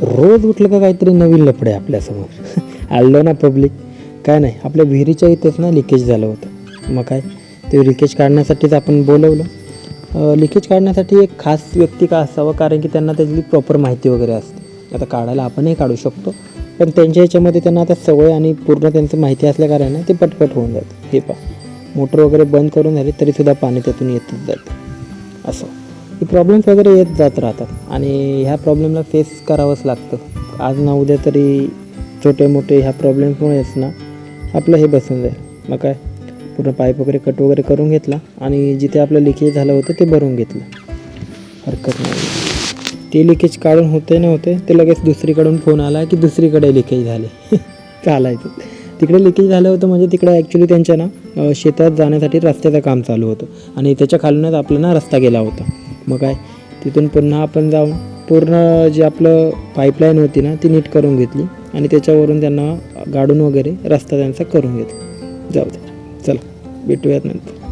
रोज उठलं का काहीतरी नवीन लफडे आपल्यासमोर. आलो ना पब्लिक. काय नाही, आपल्या विहिरीच्या इथंच ना लिकेज झालं होतं. मग काय, ते लिकेज काढण्यासाठीच आपण बोलवलं. लिकेज काढण्यासाठी एक खास व्यक्ती का असावं, कारण की त्यांना त्याची प्रॉपर माहिती वगैरे असते. आता काढायला आपणही काढू शकतो, पण त्यांच्या ह्याच्यामध्ये त्यांना आता सवय आणि पूर्ण त्यांचं माहिती असल्या कारणाने ते पटपट होऊन जातं. हे पहा, मोटर वगैरे बंद करून झाली तरीसुद्धा पाणी त्यातून येतच जातं. असं हे प्रॉब्लेम्स वगैरे येत जात राहतात आणि ह्या प्रॉब्लेमला फेस करावंच लागतं. आज ना उद्या तरी छोटे मोठे ह्या प्रॉब्लेम्समुळेच ना आपलं हे बसून जाईल. मग काय, पूर्ण पाईप वगैरे कट वगैरे करून घेतला आणि जिथे आपलं लिकेज झालं होतं ते भरून घेतलं. हरकत नाही. ते लिकेज काढून होते ते लगेच दुसरीकडून फोन आला की दुसरीकडे लिकेज झाले. चालायचं. तिकडे लिकेज झालं होतं म्हणजे तिकडे ॲक्च्युली त्यांच्या ना शेतात जाण्यासाठी रस्त्याचं काम चालू होतं आणि त्याच्या खालूनच आपला ना रस्ता गेला होता. मग काय, तिथून पुन्हा आपण जाऊन पूर्ण जे आपलं पाईपलाईन होती ना ती नीट करून घेतली आणि त्याच्यावरून त्यांना गाडून वगैरे रस्ता त्यांचा करून घेतला. जाऊ दे, चला भेटूयात नंतर.